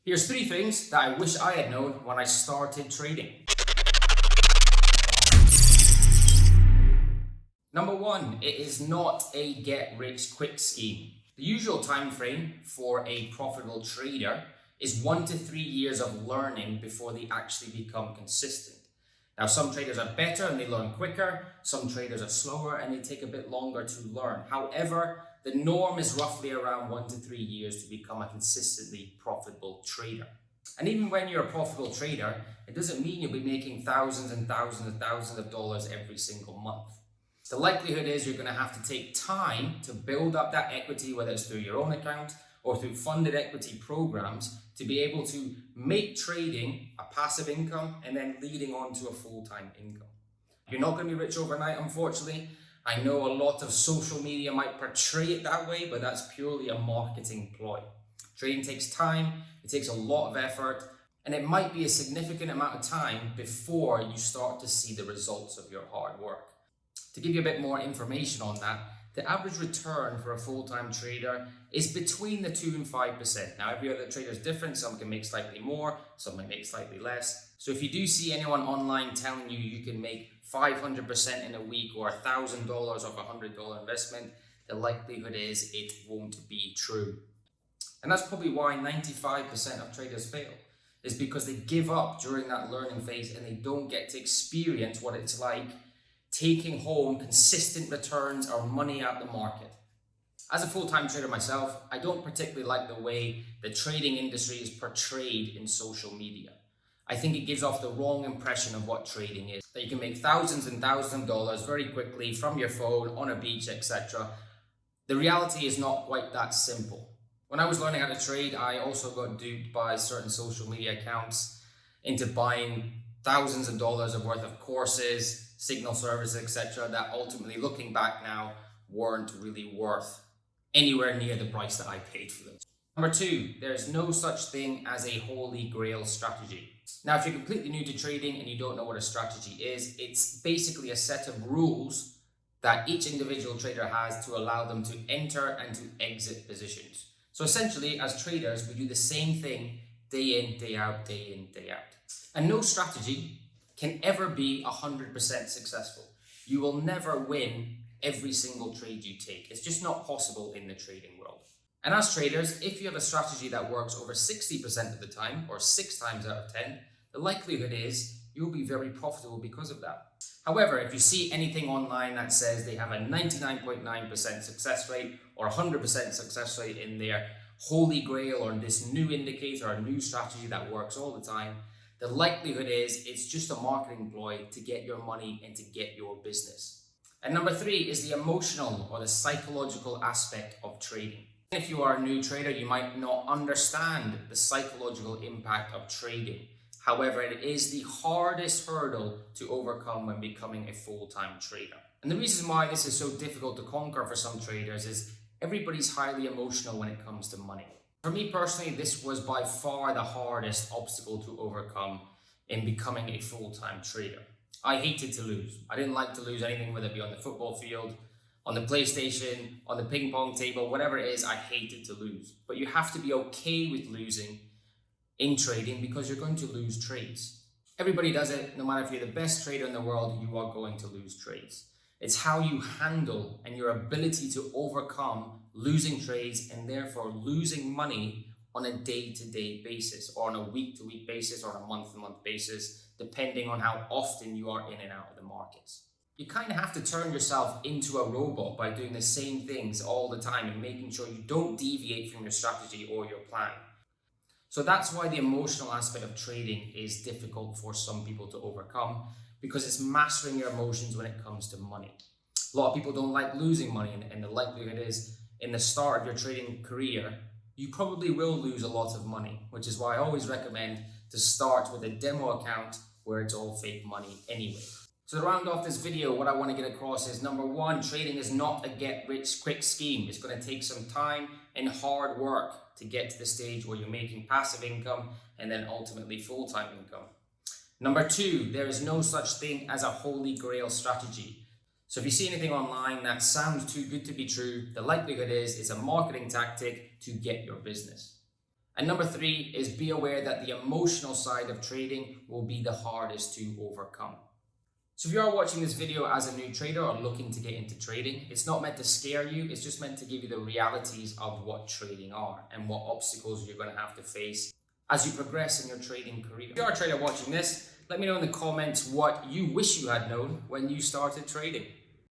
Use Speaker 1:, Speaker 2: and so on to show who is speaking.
Speaker 1: Here's 3 things that I wish I had known when I started trading. Number 1, it is not a get-rich-quick scheme. The usual time frame for a profitable trader is 1 to 3 years of learning before they actually become consistent. Now, some traders are better and they learn quicker. Some traders are slower and they take a bit longer to learn. However, the norm is roughly around 1 to 3 years to become a consistently profitable trader. And even when you're a profitable trader, it doesn't mean you'll be making thousands and thousands and thousands of dollars every single month. The likelihood is you're going to have to take time to build up that equity, whether it's through your own account or through funded equity programs, to be able to make trading a passive income and then leading on to a full-time income. You're not going to be rich overnight, unfortunately. I know a lot of social media might portray it that way, but that's purely a marketing ploy. Trading takes time, it takes a lot of effort, and it might be a significant amount of time before you start to see the results of your hard work. To give you a bit more information on that, the average return for a full-time trader is between the 2 and 5%. Now, every other trader is different. Some can make slightly more, some might make slightly less. So if you do see anyone online telling you you can make 500% in a week or $1,000 off a $100 investment, the likelihood is it won't be true. And that's probably why 95% of traders fail, is because they give up during that learning phase and they don't get to experience what it's like taking home consistent returns or money out the market. As a full-time trader myself, I don't particularly like the way the trading industry is portrayed in social media. I think it gives off the wrong impression of what trading is, that you can make thousands and thousands of dollars very quickly from your phone, on a beach, etc. The reality is not quite that simple. When I was learning how to trade, I also got duped by certain social media accounts into buying thousands of dollars of worth of courses, signal services, etc. that ultimately, looking back now, weren't really worth anywhere near the price that I paid for them. Number 2, there's no such thing as a holy grail strategy. Now, if you're completely new to trading and you don't know what a strategy is, it's basically a set of rules that each individual trader has to allow them to enter and to exit positions. So essentially, as traders, we do the same thing day in, day out, day in, day out. And no strategy can ever be 100% successful. You will never win every single trade you take. It's just not possible in the trading world. And as traders, if you have a strategy that works over 60% of the time, or 6 times out of 10, the likelihood is you'll be very profitable because of that. However, if you see anything online that says they have a 99.9% success rate or 100% success rate in their holy grail or this new indicator or new strategy that works all the time, the likelihood is it's just a marketing ploy to get your money and to get your business. And number 3 is the emotional or the psychological aspect of trading. If you are a new trader, you might not understand the psychological impact of trading. However, it is the hardest hurdle to overcome when becoming a full-time trader. And the reason why this is so difficult to conquer for some traders is everybody's highly emotional when it comes to money. For me personally, this was by far the hardest obstacle to overcome in becoming a full-time trader. I hated to lose. I didn't like to lose anything, whether it be on the football field, on the PlayStation, on the ping pong table, whatever it is, I hated to lose. But you have to be okay with losing in trading because you're going to lose trades. Everybody does it. No matter if you're the best trader in the world, you are going to lose trades. It's how you handle and your ability to overcome losing trades and therefore losing money on a day-to-day basis or on a week-to-week basis or on a month-to-month basis, depending on how often you are in and out of the markets. You kind of have to turn yourself into a robot by doing the same things all the time and making sure you don't deviate from your strategy or your plan. So that's why the emotional aspect of trading is difficult for some people to overcome, because it's mastering your emotions when it comes to money. A lot of people don't like losing money, and the likelihood is in the start of your trading career, you probably will lose a lot of money, which is why I always recommend to start with a demo account where it's all fake money anyway. So to round off this video, what I want to get across is number 1, trading is not a get-rich-quick scheme. It's going to take some time and hard work to get to the stage where you're making passive income and then ultimately full-time income. Number 2, there is no such thing as a holy grail strategy. So if you see anything online that sounds too good to be true, the likelihood is it's a marketing tactic to get your business. And number 3 is be aware that the emotional side of trading will be the hardest to overcome. So if you are watching this video as a new trader or looking to get into trading, it's not meant to scare you, it's just meant to give you the realities of what trading are and what obstacles you're going to have to face as you progress in your trading career. If you are a trader watching this, let me know in the comments what you wish you had known when you started trading.